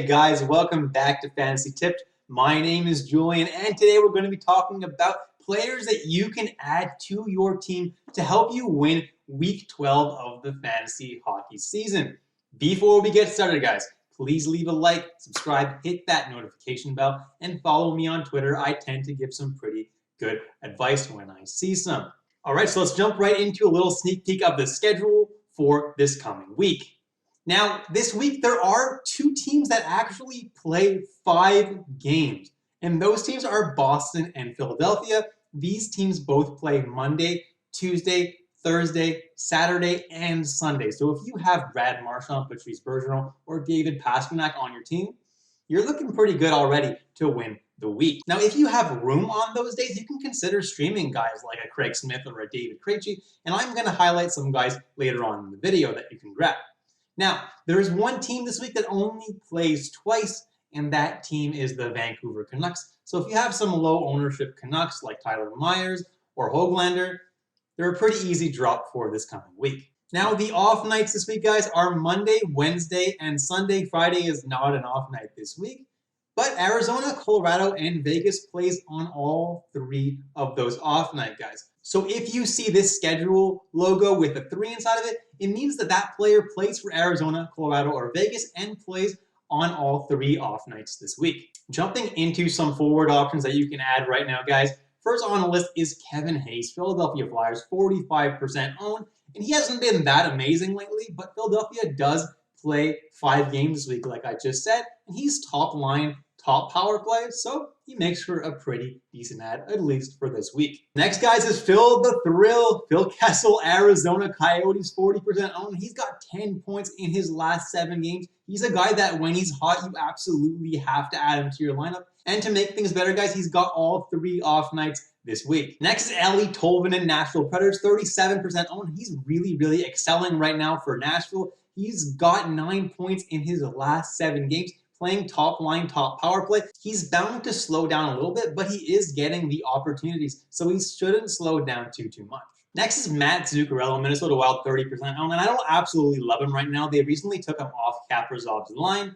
Hey guys, welcome back to Fantasy Tipped. My name is Julian, and today we're going to be talking about players that you can add to your team to help you win Week 12 of the fantasy hockey season. Before we get started, guys, please leave a like, subscribe, hit that notification bell, and follow me on Twitter. I tend to give some pretty good advice when I see some. All right, so let's jump right into a little sneak peek of the schedule for this coming week. Now, this week, there are two teams that actually play 5 games, and those teams are Boston and Philadelphia. These teams both play Monday, Tuesday, Thursday, Saturday, and Sunday. So if you have Brad Marchand, Patrice Bergeron, or David Pastrnak on your team, you're looking pretty good already to win the week. Now, if you have room on those days, you can consider streaming guys like a Craig Smith or a David Krejci, and I'm going to highlight some guys later on in the video that you can grab. Now, there is one team this week that only plays twice, and that team is the Vancouver Canucks. So if you have some low ownership Canucks like Tyler Myers or Höglander, they're a pretty easy drop for this coming week. Now, the off nights this week, guys, are Monday, Wednesday, and Sunday. Friday is not an off night this week. But Arizona, Colorado, and Vegas plays on all 3 of those off night, guys. So if you see this schedule logo with a 3 inside of it, it means that that player plays for Arizona, Colorado, or Vegas and plays on all 3 off nights this week. Jumping into some forward options that you can add right now, guys. First on the list is Kevin Hayes, Philadelphia Flyers, 45% owned. And he hasn't been that amazing lately, but Philadelphia does play 5 games this week, like I just said. And he's top line, top power play, so he makes for a pretty decent ad, at least for this week. Next, guys, is Phil the Thrill. Phil Kessel, Arizona Coyotes, 40% owned. He's got 10 points in his last 7 games. He's a guy that when he's hot, you absolutely have to add him to your lineup. And to make things better, guys, he's got all 3 off nights this week. Next is Ellie Tolvanen, Nashville Predators, 37% owned. He's really excelling right now for Nashville. He's got 9 points in his last 7 games. Playing top line, top power play. He's bound to slow down a little bit, but he is getting the opportunities, so he shouldn't slow down too much. Next is Matt Zuccarello, Minnesota Wild, 30% owned, and I don't absolutely love him right now. They recently took him off Kaprizov's line.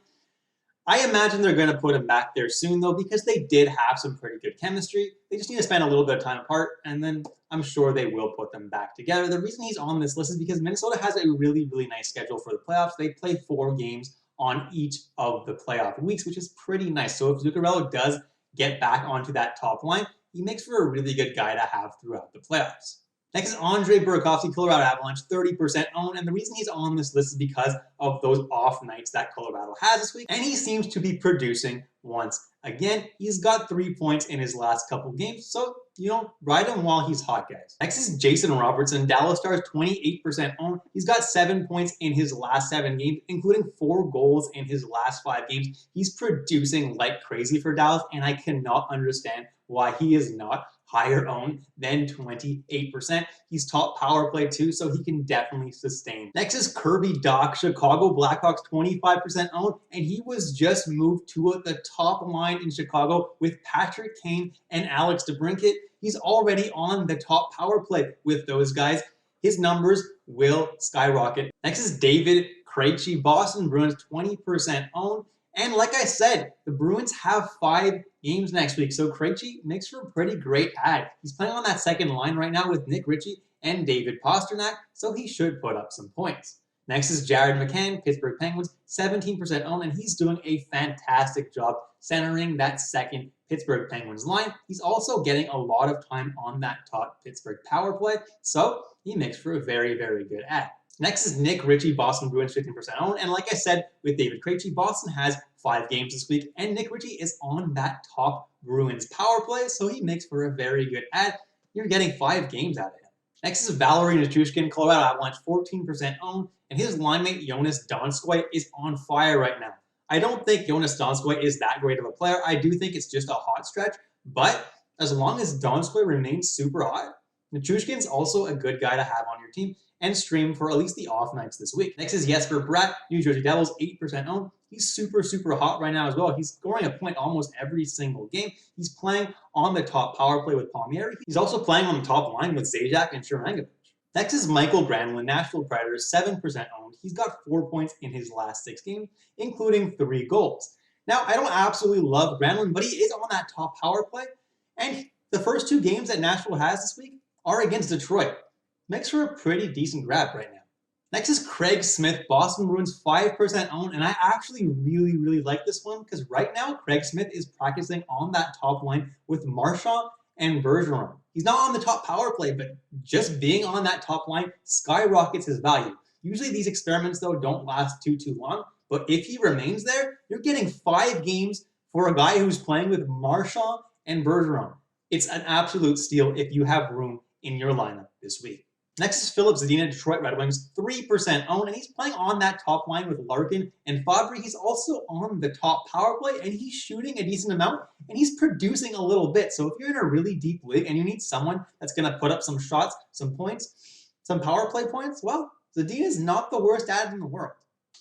I imagine they're going to put him back there soon, though, because they did have some pretty good chemistry. They just need to spend a little bit of time apart, and then I'm sure they will put them back together. The reason he's on this list is because Minnesota has a really nice schedule for the playoffs. They play 4 games on each of the playoff weeks, which is pretty nice. So if Zuccarello does get back onto that top line, he makes for a really good guy to have throughout the playoffs. Next is Andre Burakovsky, Colorado Avalanche, 30% owned, and the reason he's on this list is because of those off nights that Colorado has this week, and he seems to be producing once again. He's got 3 points in his last couple games, so ride him while he's hot, guys. Next is Jason Robertson, Dallas Stars, 28% owned. He's got 7 points in his last 7 games, including 4 goals in his last 5 games. He's producing like crazy for Dallas, and I cannot understand why he is not higher owned than 28%. He's top power play too, so he can definitely sustain. Next is Kirby Dach, Chicago Blackhawks, 25% owned, and he was just moved to the top line in Chicago with Patrick Kane and Alex DeBrincat. He's already on the top power play with those guys. His numbers will skyrocket. Next is David Krejci, Boston Bruins, 20% owned. And like I said, the Bruins have 5 games next week, so Krejci makes for a pretty great ad. He's playing on that second line right now with Nick Ritchie and David Pastrnak, so he should put up some points. Next is Jared McCann, Pittsburgh Penguins, 17% owned, and he's doing a fantastic job centering that second Pittsburgh Penguins line. He's also getting a lot of time on that top Pittsburgh power play, so he makes for a very good ad. Next is Nick Ritchie, Boston Bruins, 15% owned. And like I said, with David Krejci, Boston has 5 games this week, and Nick Ritchie is on that top Bruins power play, so he makes for a very good ad. You're getting 5 games out of him. Next is Valeri Nichushkin, Colorado Avalanche, 14% owned, and his linemate Jonas Donskoy is on fire right now. I don't think Jonas Donskoy is that great of a player. I do think it's just a hot stretch, but as long as Donskoy remains super hot, Nichushkin's also a good guy to have on your team and stream for at least the off nights this week. Next is Jesper Bratt, New Jersey Devils, 8% owned. He's super hot right now as well. He's scoring a point almost every single game. He's playing on the top power play with Palmieri. He's also playing on the top line with Zajac and Sharangovich. Next is Michael Granlund, Nashville Predators, 7% owned. He's got 4 points in his last 6 games, including 3 goals. Now, I don't absolutely love Granlund, but he is on that top power play. And the first 2 games that Nashville has this week are against Detroit. Makes for a pretty decent grab right now. Next is Craig Smith, Boston Bruins, 5% owned, and I actually really like this one because right now Craig Smith is practicing on that top line with Marchand and Bergeron. He's not on the top power play, but just being on that top line skyrockets his value. Usually these experiments, though, don't last too long, but if he remains there, you're getting 5 games for a guy who's playing with Marchand and Bergeron. It's an absolute steal if you have room in your lineup this week. Next is Philip Zadina, Detroit Red Wings, 3% owned, and he's playing on that top line with Larkin and Fabry. He's also on the top power play, and he's shooting a decent amount, and he's producing a little bit. So if you're in a really deep league and you need someone that's going to put up some shots, some points, some power play points, well, Zadina is not the worst ad in the world.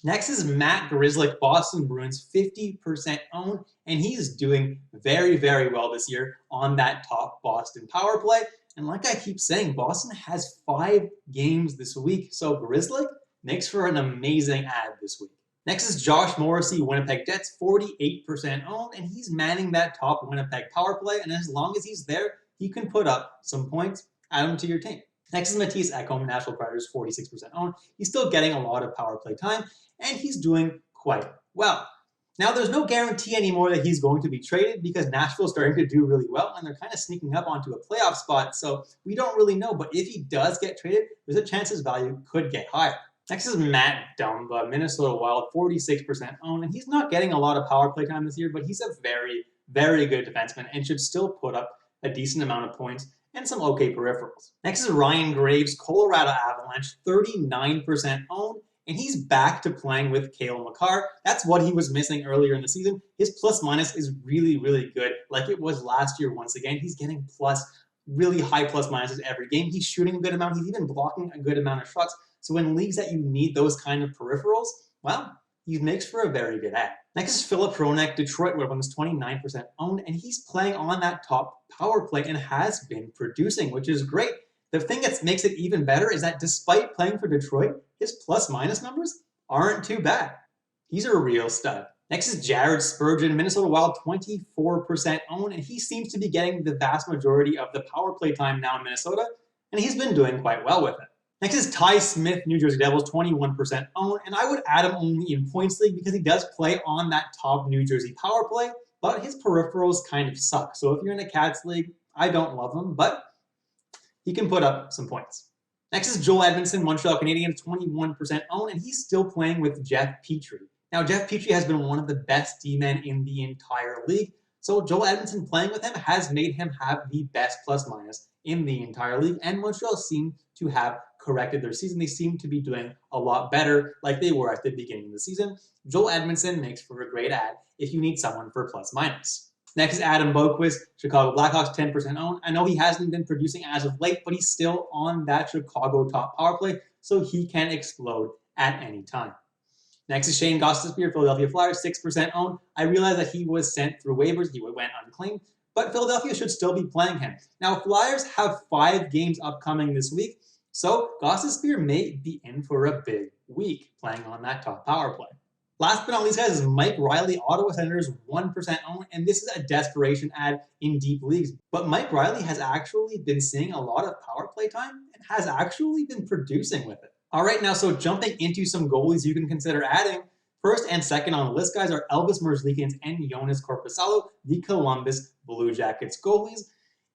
Next is Matt Grzelcyk, Boston Bruins, 50% owned, and he's doing very well this year on that top Boston power play. And like I keep saying, Boston has 5 games this week, so Grzelcyk makes for an amazing ad this week. Next is Josh Morrissey, Winnipeg Jets, 48% owned, and he's manning that top Winnipeg power play, and as long as he's there, he can put up some points, add him to your team. Next is Mattias Ekholm, Nashville Predators, 46% owned. He's still getting a lot of power play time, and he's doing quite well. Now, there's no guarantee anymore that he's going to be traded because Nashville's starting to do really well, and they're kind of sneaking up onto a playoff spot, so we don't really know. But if he does get traded, there's a chance his value could get higher. Next is Matt Dumba, Minnesota Wild, 46% owned, and he's not getting a lot of power play time this year, but he's a very good defenseman and should still put up a decent amount of points and some okay peripherals. Next is Ryan Graves, Colorado Avalanche, 39% owned, and he's back to playing with Cale Makar. That's what he was missing earlier in the season. His plus-minus is really good, like it was last year once again. He's getting really high plus-minuses every game. He's shooting a good amount. He's even blocking a good amount of shots. So in leagues that you need those kind of peripherals, well, he makes for a very good ad. Next is Philip Hronek, Detroit Red Wings, 29% owned, and he's playing on that top power play and has been producing, which is great. The thing that makes it even better is that despite playing for Detroit, his plus-minus numbers aren't too bad. He's a real stud. Next is Jared Spurgeon, Minnesota Wild, 24% owned, and he seems to be getting the vast majority of the power play time now in Minnesota, and he's been doing quite well with it. Next is Ty Smith, New Jersey Devils, 21% owned, and I would add him only in points league because he does play on that top New Jersey power play, but his peripherals kind of suck. So if you're in a Cats league, I don't love him, but he can put up some points. Next is Joel Edmondson, Montreal Canadiens, 21% owned, and he's still playing with Jeff Petrie. Now, Jeff Petrie has been one of the best D-men in the entire league, so Joel Edmondson playing with him has made him have the best plus-minus in the entire league, and Montreal seem to have corrected their season. They seem to be doing a lot better like they were at the beginning of the season. Joel Edmondson makes for a great ad if you need someone for plus-minus. Next is Adam Boqvist, Chicago Blackhawks, 10% owned. I know he hasn't been producing as of late, but he's still on that Chicago top power play, so he can explode at any time. Next is Shane Gostisbehere, Philadelphia Flyers, 6% owned. I realize that he was sent through waivers. He went unclaimed, but Philadelphia should still be playing him. Now, Flyers have 5 games upcoming this week, so Gostisbehere may be in for a big week playing on that top power play. Last but not least, guys, is Mike Riley, Ottawa Senators, 1% owned, and this is a desperation ad in deep leagues. But Mike Riley has actually been seeing a lot of power play time and has actually been producing with it. All right, now, so jumping into some goalies you can consider adding. First and second on the list, guys, are Elvis Merzlikins and Jonas Korpisalo, the Columbus Blue Jackets goalies.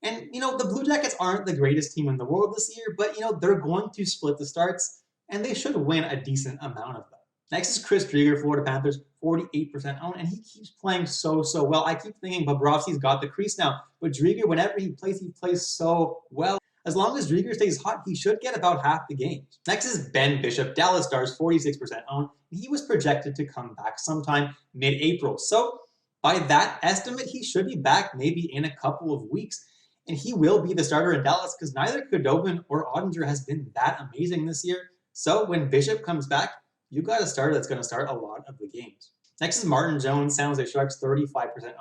And, the Blue Jackets aren't the greatest team in the world this year, but, they're going to split the starts, and they should win a decent amount of them. Next is Chris Driedger, Florida Panthers, 48% owned, and he keeps playing so well. I keep thinking Bobrovsky's got the crease now, but Driedger, whenever he plays so well. As long as Driedger stays hot, he should get about half the games. Next is Ben Bishop, Dallas Stars, 46% owned, and he was projected to come back sometime mid-April. So by that estimate, he should be back maybe in a couple of weeks, and he will be the starter in Dallas because neither Khudobin or Ottinger has been that amazing this year. So when Bishop comes back, you got a starter that's going to start a lot of the games. Next is Martin Jones, San Jose Sharks, 35%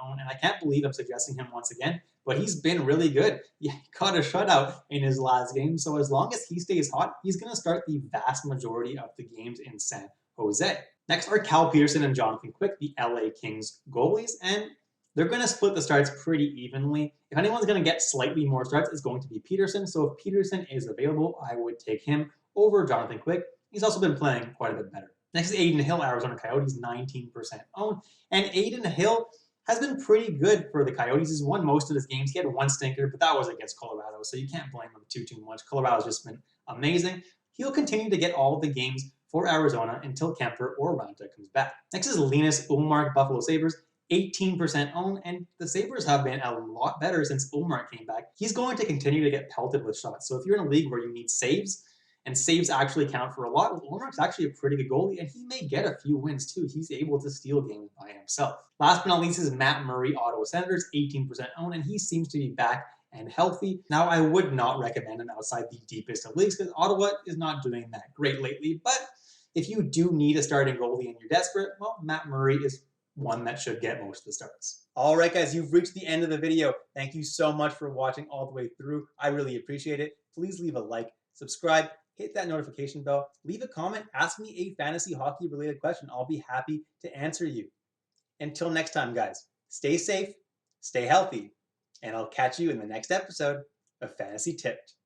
owned, and I can't believe I'm suggesting him once again, but he's been really good. Yeah, he caught a shutout in his last game, so as long as he stays hot, he's going to start the vast majority of the games in San Jose. Next are Cal Peterson and Jonathan Quick, the LA Kings goalies, and they're going to split the starts pretty evenly. If anyone's going to get slightly more starts, it's going to be Peterson, so if Peterson is available, I would take him over Jonathan Quick. He's also been playing quite a bit better. Next is Aiden Hill, Arizona Coyotes, 19% owned. And Aiden Hill has been pretty good for the Coyotes. He's won most of his games. He had one stinker, but that was against Colorado, so you can't blame him too much. Colorado's just been amazing. He'll continue to get all the games for Arizona until Kemper or Ranta comes back. Next is Linus Ullmark, Buffalo Sabres, 18% owned, and the Sabres have been a lot better since Ullmark came back. He's going to continue to get pelted with shots. So if you're in a league where you need saves, and saves actually count for a lot, Ullmark's actually a pretty good goalie, and he may get a few wins too. He's able to steal games by himself. Last but not least is Matt Murray, Ottawa Senators, 18% owned, and he seems to be back and healthy. Now, I would not recommend him outside the deepest of leagues because Ottawa is not doing that great lately, but if you do need a starting goalie and you're desperate, well, Matt Murray is one that should get most of the starts. All right, guys, you've reached the end of the video. Thank you so much for watching all the way through. I really appreciate it. Please leave a like, subscribe, hit that notification bell, leave a comment, ask me a fantasy hockey related question. I'll be happy to answer you. Until next time, guys, stay safe, stay healthy, and I'll catch you in the next episode of Fantasy Tipped.